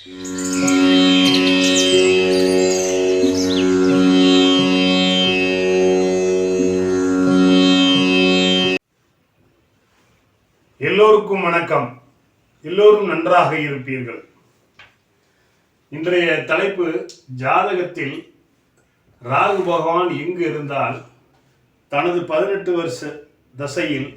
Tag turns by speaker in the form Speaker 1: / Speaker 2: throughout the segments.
Speaker 1: எல்லோருக்கும் வணக்கம். எல்லோரும் நன்றாக இருப்பீர்கள். இன்றைய தலைப்பு, ஜாதகத்தில் ராகு பகவான் எங்கு இருந்தால் தனது 18 வருஷ தசையில்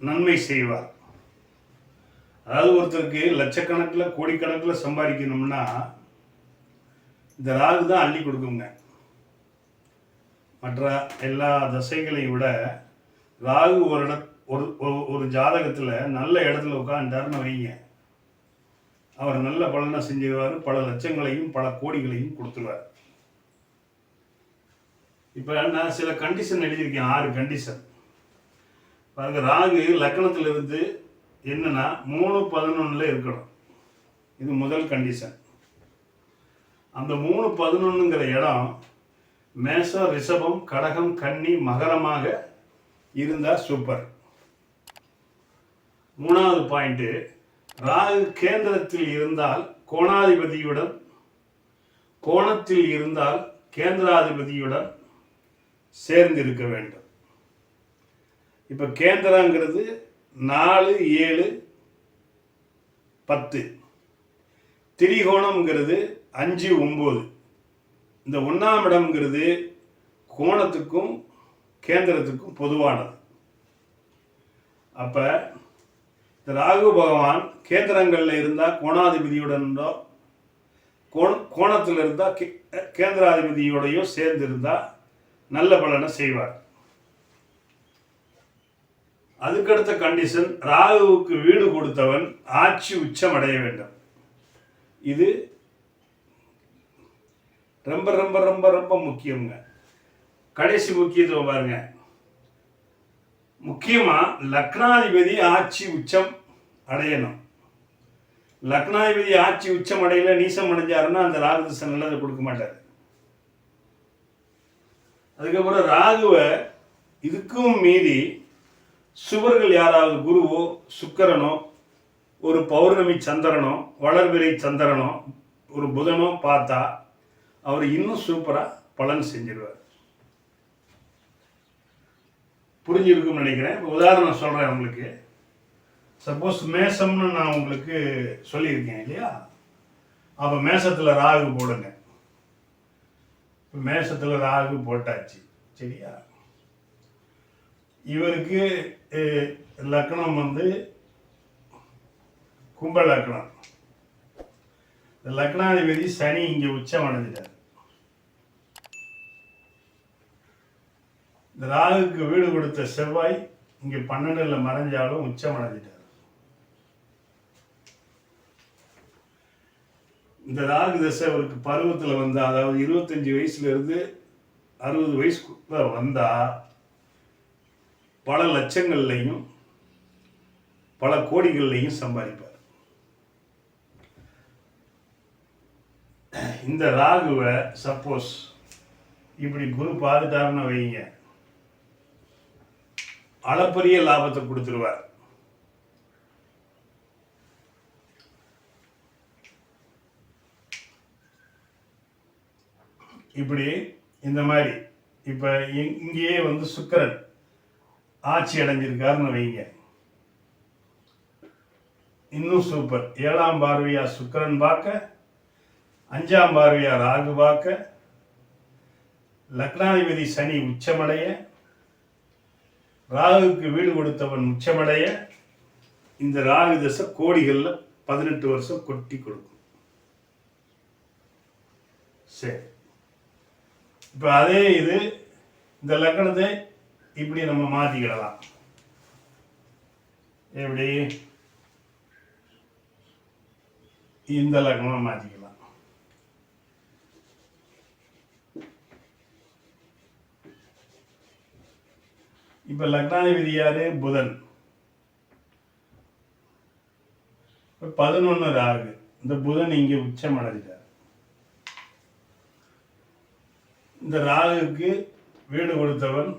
Speaker 1: நன்மை செய்வார். அதாவது ஒருத்தருக்கு லட்சக்கணக்கில் கோடிக்கணக்கில் சம்பாதிக்கணும்னா இந்த ராகு தான் அள்ளி கொடுக்குங்க. மற்ற எல்லா தசைகளை விட ராகு ஒரு ஜாதகத்தில் நல்ல இடத்துல உட்காந்துட்டாருன்னு வைங்க, அவர் நல்ல பலனை செஞ்சிருவார். பல லட்சங்களையும் பல கோடிகளையும் கொடுத்துருவார். இப்போ நான் சில கண்டிஷன் எழுதியிருக்கேன், 6 கண்டிஷன் பாருங்க. ராகு லக்னத்தில் இருந்து என்னன்னா 3-11 இருக்கணும். இது முதல் கண்டிஷன். அந்த 3-11ங்கிற இடம் மேஷம், ரிஷபம், கடகம், கன்னி, மகரமாக இருந்தால் சூப்பர். 3வது பாயிண்ட்டு, ராகு கேந்திரத்தில் இருந்தால் கோணாதிபதியுடன், கோணத்தில் இருந்தால் கேந்திராதிபதியுடன் சேர்ந்து இருக்க வேண்டும். இப்போ கேந்திரங்கிறது 4, 7, 10. திரிகோணம்ங்கிறது 5, 9. இந்த 1ஆம் இடம்ங்கிறது கோணத்துக்கும் கேந்திரத்துக்கும் பொதுவானது. அப்போ இந்த ராகு பகவான் கேந்திரங்களில் இருந்தால் கோணாதிபதியுடனோ, கோணத்தில் இருந்தால் கேந்திராதிபதியோடையோ சேர்ந்து இருந்தால் நல்ல பலனை செய்வார். அதுக்கடுத்த கண்டிஷன், ராகுவுக்கு வீடு கொடுத்தவன் ஆட்சி உச்சம் அடைய வேண்டும். இது ரொம்ப ரொம்ப ரொம்ப ரொம்ப முக்கியங்க. கடைசி முக்கியத்துவம் பாருங்க. முக்கியமா லக்னாதிபதி ஆட்சி உச்சம் அடையணும். லக்னாதிபதி ஆட்சி உச்சம் அடையல, நீசம் அடைஞ்சாருன்னா அந்த ராகு திசை நல்லதை கொடுக்க மாட்டார். அதுக்கப்புறம் ராகுவை இதுக்கும் மீறி சுவர்கள் யாராவது குருவோ, சுக்கிரனோ, ஒரு பௌர்ணமி சந்திரனோ, வளர்பிறை சந்திரனோ, ஒரு புதனோ பார்த்தா அவர் இன்னும் சூப்பராக பலன் செஞ்சிருவார். புரிஞ்சிருக்கும்னு நினைக்கிறேன். இப்போ உதாரணம் சொல்கிறேன் உங்களுக்கு. சப்போஸ் மேஷம்னு நான் உங்களுக்கு சொல்லியிருக்கேன் இல்லையா? அப்போ மேஷத்தில் ராகு போடுங்க. இப்போ மேஷத்தில் ராகு போட்டாச்சு, சரியா? இவருக்கு லக்னம் வந்து கும்ப லக்னம். லக்னாதிபதி சனி இங்கே உச்சம் அடைஞ்சிட்டார். இந்த ராகுக்கு வீடு கொடுத்த செவ்வாய் இங்கே 12ல் மறைஞ்சாலும் உச்சம் அடைஞ்சிட்டார். இந்த ராகு தசை அவருக்கு பருவத்தில் வந்தா, அதாவது 25 வயசுலேருந்து 60 வயசுக்குள்ள வந்தா பல லட்சங்கள்லையும் பல கோடிகள்லையும் சம்பாதிப்பார். இந்த ராகுவை சப்போஸ் இப்படி குரு பார்த்துட்டாருன்னு வைங்க, அளப்பரிய லாபத்தை கொடுத்துருவார். இப்படி இந்த மாதிரி இப்போ இங்கேயே வந்து சுக்கிரன் ஆட்சி அடைஞ்சிருக்காருன்னு வைங்க, இன்னும் சூப்பர். 7ஆம் பார்வையா சுக்கிரன் பார்க்க, 5ஆம் பார்வையா ராகு பார்க்க, லக்னாதிபதி சனி உச்சமடைய, ராகுக்கு வீடு கொடுத்தவன் உச்சமடைய, இந்த ராகு தசை கோடிகளில் 18 வருஷம் கொட்டி கொடுக்கும். சரி, இப்போ அதே இது இந்த லக்னத்தை இப்படி நம்ம மாற்றிக்கிடலாம். எப்படி? இந்த லக்னமாக மாற்றிக்கலாம். இப்போ லக்னாதிபதி யாரு? புதன். 11 ராகு. இந்த புதன் இங்கே உச்சம் அடைஞ்சிட்டார். இந்த ராகுக்கு வீடு கொடுத்தவன்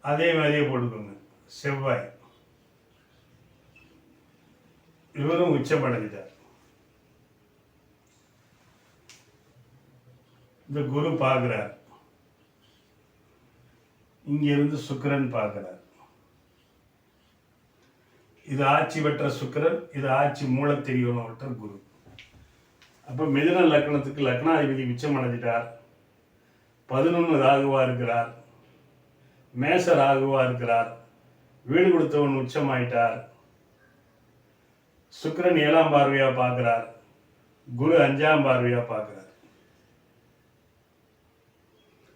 Speaker 1: அதே மாதிரியே போட்டுக்கோங்க, செவ்வாய். இவரும் உச்சம் அடைஞ்சிட்டார். இந்த குரு பார்க்கிறார், இங்கிருந்து சுக்கிரன் பார்க்கிறார். இது ஆட்சி பெற்ற சுக்கிரன், இது ஆட்சி மூலத்தெரிவற்ற குரு. அப்போ மிதுன லக்னத்துக்கு லக்னாதிபதி உச்சம் அடைஞ்சிட்டார். 11 ராகுவா இருக்கிறார், மேச ராகுவா இருக்கிறார். வீடு கொடுத்தவன் உச்சமாயிட்டார். சுக்கிரன் 7ஆம் பார்வையா பார்க்கிறார், குரு 5ஆம் பார்வையா பார்க்கிறார்.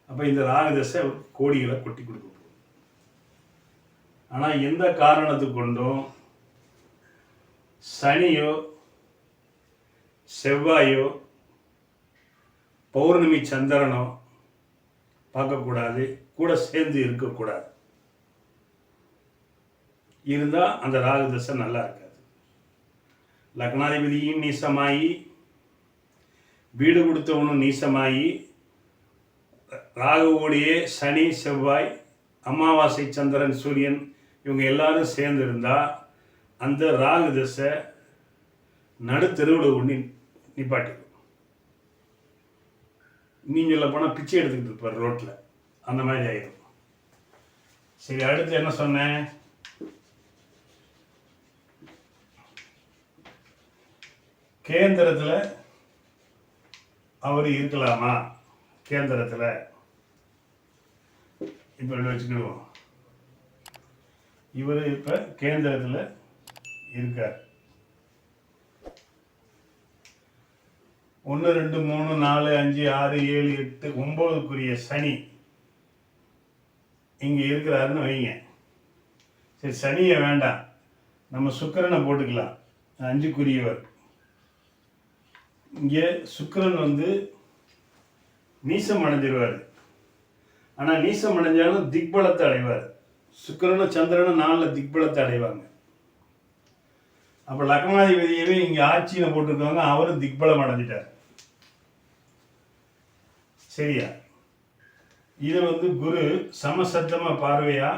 Speaker 1: அப்ப இந்த ராகு தசை கோடிகளை கொட்டி கொடுக்க போகுது. ஆனா எந்த காரணத்துக்கு கொண்டும் சனியோ செவ்வாயோ பௌர்ணமி சந்திரனோ பார்க்கக்கூடாது, கூட சேர்ந்து இருக்கக்கூடாது. இருந்தா அந்த ராகு தசை நல்லா இருக்காது. லக்னாதிபதியும் நீசமாயி, வீடு கொடுத்தவனும் நீசமாயி, ராகுவோடையே சனி செவ்வாய் அமாவாசை சந்திரன் சூரியன் இவங்க எல்லாரும் சேர்ந்து இருந்தா அந்த ராகு தசை நடுத்தெருவில் ஒண்ணி நிப்பாட்டிடும். நீங்க சொல்ல போனால் பிச்சை எடுத்துக்கிட்டு இருப்பார் ரோட்ல, அந்த மாதிரி ஆயிடும். சரி, அடுத்து என்ன சொன்னேன்? கேந்திரத்தில் அவர் இருக்கலாமா? கேந்திரத்தில் இப்போ வச்சுக்கிடுவோம். இவர் இப்போ கேந்திரத்தில் இருக்கார். 1 2 3 4 5 6 7 8 9க்குரிய சனி இங்கே இருக்கிறாருன்னு வைங்க. சரி, சனியை வேண்டாம், நம்ம சுக்கிரனை போட்டுக்கலாம். 5க்குரியவர். இங்கே சுக்கிரன் நீசம் அடைஞ்சிருவார். ஆனால் நீசம் அடைஞ்சாலும் திக்பலத்தை அடைவார். சுக்கிரனும் சந்திரனும் 4 திக்பலத்தை அடைவாங்க. அப்போ லக்னாதிபதியவே இங்கே ஆட்சியில் போட்டிருக்காங்க, அவரும் திக்பலம் அடைஞ்சிட்டார். சரியா? இது குரு சமசத்தமாக பார்வையா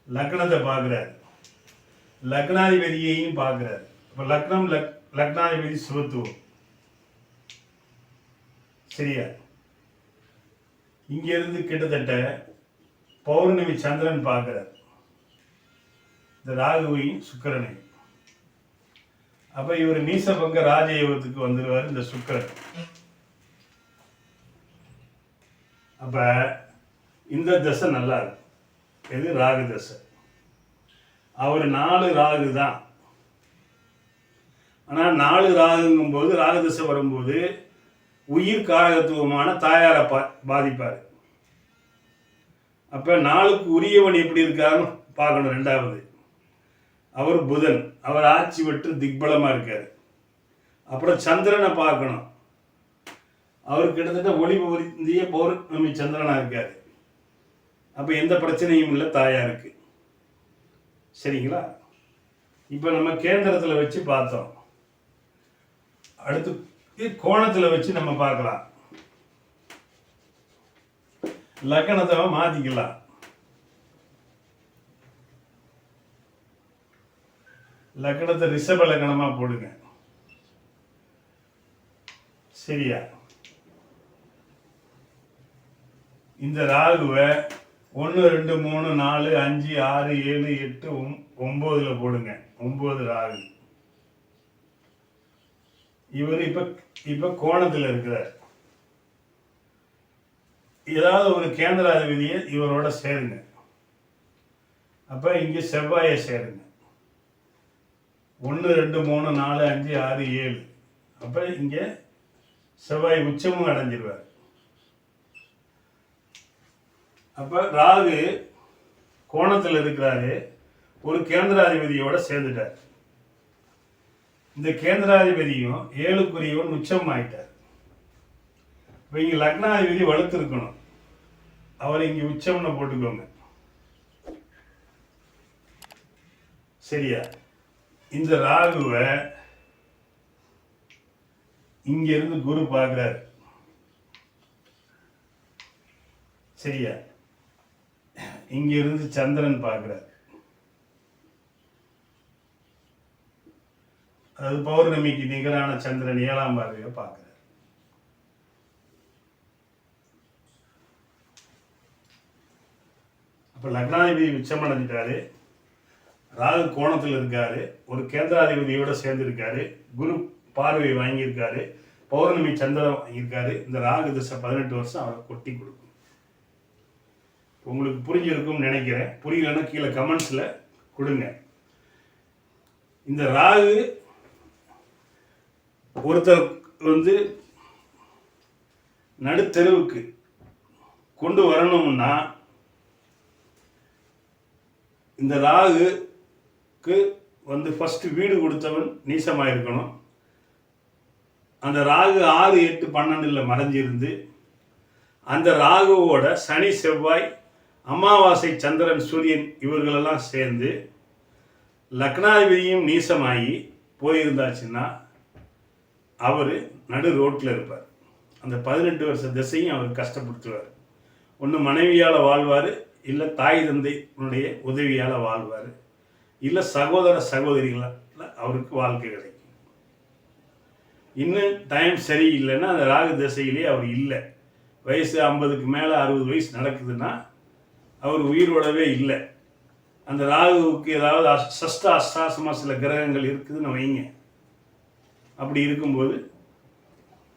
Speaker 1: லக்னத்தை பார்க்குறாரு, லக்னாதிபதியையும் பார்க்குறாரு. இப்போ லக்னாதிபதி சுபத்துவம். சரியா? இங்கிருந்து கிட்டத்தட்ட பௌர்ணமி சந்திரன் பார்க்கிறார் இந்த ராகுவையும் சுக்கிரனையும். அப்ப இவர் நீசபங்க ராஜயோகத்துக்கு வந்துடுவார் இந்த சுக்கிரன். அப்ப இந்த தசை நல்லா இருக்கு. இது ராகு தசை. அவர் 4 ராகு தான். ஆனா 4 ராகுங்கும் போது, ராகு தசை வரும்போது உயிர் காரகத்துவமான தாயாரை பாதிப்பார். அப்ப 4க்கு உரியவன் எப்படி இருக்காருன்னு பார்க்கணும். 2வது அவர் புதன், அவர் ஆட்சி பெற்று திக்பலமா இருக்காரு. அப்புறம் சந்திரனை பார்க்கணும். அவர் கிட்டத்தட்ட ஒளி பொருந்திய பௌர்ணமி சந்திரனா இருக்காரு. அப்ப எந்த பிரச்சனையும் இல்லை தாயாருக்கு. சரிங்களா? இப்ப நம்ம கேந்திரத்துல வச்சு பார்த்தோம். அடுத்து கோணத்துல வச்சு நம்ம பார்க்கலாம். லக்னத்தை மாத்திக்கலாம். லக்னத்தை ரிஷப லக்னமா போடுங்க. சரியா? இந்த ராகுவை 1 2 3 4 5 6 7 8 9ல போடுங்க. 9 ராகு. இவர் இப்ப கோணத்தில் இருக்கிறார். ஏதாவது ஒரு கேந்திராதிபதியை இவரோட சேருங்க. அப்ப இங்க செவ்வாயை சேருங்க. 1 2 3 4 5 6 7. அப்ப இங்க செவ்வாய் உச்சமும் அடைஞ்சிருவார். அப்ப ராகு கோணத்தில் இருக்கிறாரு, ஒரு கேந்திராதிபதியோட சேர்ந்துட்டார். இந்த கேந்திராதிபதியும் 7க்குரியவன் உச்சம் ஆயிட்டார். இப்போ இங்கே லக்னாதிபதி வலுத்து இருக்கணும். அவர் இங்கே உச்சம்னு போட்டுக்கோங்க. சரியா? இந்த ராகுவை இங்க இருந்து குரு பார்க்கிறார். சரியா? இங்க இருந்து சந்திரன் பார்க்கிறார். அதாவது பௌர்ணமிக்கு நிகரான சந்திரன் 7ஆம் பார்வையை பார்க்கிறார். அப்ப லக்னாதிபதி உச்சமடைஞ்சிட்டாரு, ராகு கோணத்தில் இருக்காரு, ஒரு கேந்திராதிபதியோட சேர்ந்திருக்காரு, குரு பார்வை வாங்கியிருக்காரு, பௌர்ணமி சந்திரன் வாங்கியிருக்காரு. இந்த ராகு திசை 18 வருஷம் அவரை கொட்டி கொடுக்கும். உங்களுக்கு புரிஞ்சிருக்கும்னு நினைக்கிறேன். புரியலன்னா கீழே கமெண்ட்ஸ்ல கொடுங்க. இந்த ராகு ஒருத்தர் நடுத்தெருவுக்கு கொண்டு வரணும்னா இந்த ராகுக்கு ஃபர்ஸ்ட் வீடு கொடுத்தவன் நீசமாக இருக்கணும். அந்த ராகு 6, 8, 12 மறைஞ்சிருந்து அந்த ராகுவோட சனி, செவ்வாய், அமாவாசை, சந்திரன், சூரியன் இவர்களெல்லாம் சேர்ந்து லக்னாதிபதியும் நீசமாகி போயிருந்தாச்சுன்னா அவர் நடு ரோட்டில் இருப்பார். அந்த 18 வருஷ திசையும் அவர் கஷ்டப்படுத்துவார். ஒன்று மனைவியால் வாழ்வார், இல்லை தாய் தந்தையினுடைய உதவியால் வாழ்வார், இல்லை சகோதர சகோதரிகளால் அவருக்கு வாழ்க்கை கிடைக்கும். இன்னும் டைம் சரியில்லைன்னா அந்த ராகு திசையிலே அவர் இல்லை. வயசு 50க்கு மேலே 60 வயசு நடக்குதுன்னா அவர் உயிரோடவே இல்லை. அந்த ராகுவுக்கு ஏதாவது அஷ்டாசமாக சில கிரகங்கள் இருக்குதுன்னு வைங்க. அப்படி இருக்கும்போது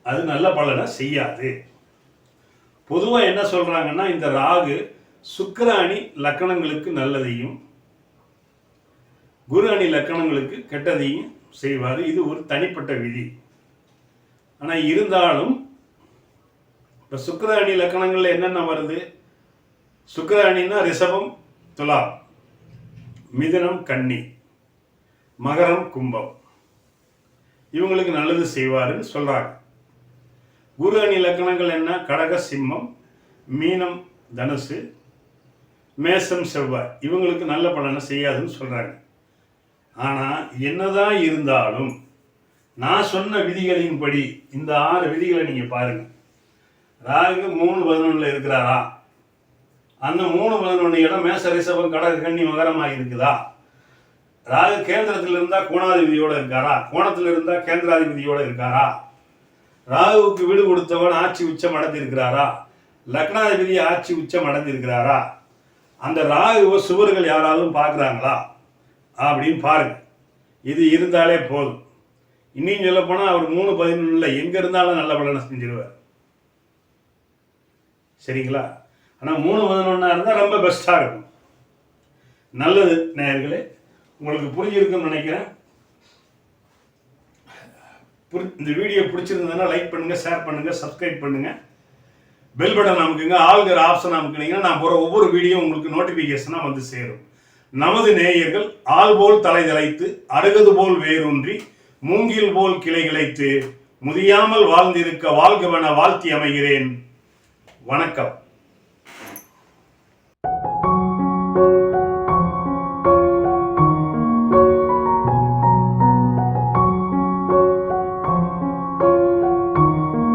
Speaker 1: அது நல்ல பலனை செய்யாது. பொதுவாக என்ன சொல்கிறாங்கன்னா, இந்த ராகு சுக்கிர அணி லக்கணங்களுக்கு நல்லதையும் குரு அணி லக்கணங்களுக்கு கெட்டதையும் செய்வார். இது ஒரு தனிப்பட்ட விதி. ஆனால் இருந்தாலும் இப்போ சுக்கிர அணி லக்கணங்களில் என்னென்ன வருது? சுக்கிர அணின்னா ரிஷபம், துலாம், மிதுனம், கன்னி, மகரம், கும்பம். இவங்களுக்கு நல்லது செய்வாருன்னு சொல்றாங்க. குரு அணி லக்கணங்கள் என்ன? கடக, சிம்மம், மீனம், தனுசு, மேசம், செவ்வாய். இவங்களுக்கு நல்ல பலனை செய்யாதுன்னு சொல்றாங்க. ஆனா என்னதான் இருந்தாலும் நான் சொன்ன விதிகளின்படி இந்த 6 விதிகளை நீங்க பாருங்க. ராகு 3-11 இருக்கிறாரா? அந்த 3-11 இடம் மேச, ரிஷபம், கடக, கன்னி, மகரமாக இருக்குதா? ராகு கேந்திரத்தில் இருந்தா கோணாதிபதியோட இருக்காரா? கோணத்தில் இருந்தா கேந்திராதிபதியோட இருக்காரா? ராகுவுக்கு வீடு கொடுத்தவன் ஆட்சி உச்சம் அடைந்திருக்கிறாரா? லக்னாதிபதி ஆட்சி உச்சம் அடைந்திருக்கிறாரா? அந்த ராகுவை சுவர்கள் யாராவது பார்க்குறாங்களா அப்படின்னு பாருங்க. இது இருந்தாலே போதும். இன்னும் சொல்ல போனால் அவர் 3-11 எங்க இருந்தாலும் நல்ல பலனை செஞ்சிருவார். சரிங்களா? ஆனால் 3-11 இருந்தால் ரொம்ப பெஸ்ட்டாக இருக்கும். நல்லது நேயர்களே, உங்களுக்கு புரிஞ்சிருக்குன்னு நினைக்கிறேன். இந்த வீடியோ பிடிச்சிருந்ததுன்னா லைக் பண்ணுங்க, ஷேர் பண்ணுங்க, சப்ஸ்கிரைப் பண்ணுங்க, பெல் பட்டன் அமுக்குங்க, ஆல்கிற ஆப்ஷன் அமுக்குனீங்கன்னா நான் போகிற ஒவ்வொரு வீடியோ உங்களுக்கு நோட்டிஃபிகேஷனாக வந்து சேரும். நமது நேயர்கள் ஆள் போல் தலை தலைத்து, அருகது போல் வேரூன்றி, மூங்கில் போல் கிளை கிளைத்து, முதியாமல் வாழ்ந்திருக்க வாழ்கவன வாழ்த்தி அமைகிறேன். வணக்கம்.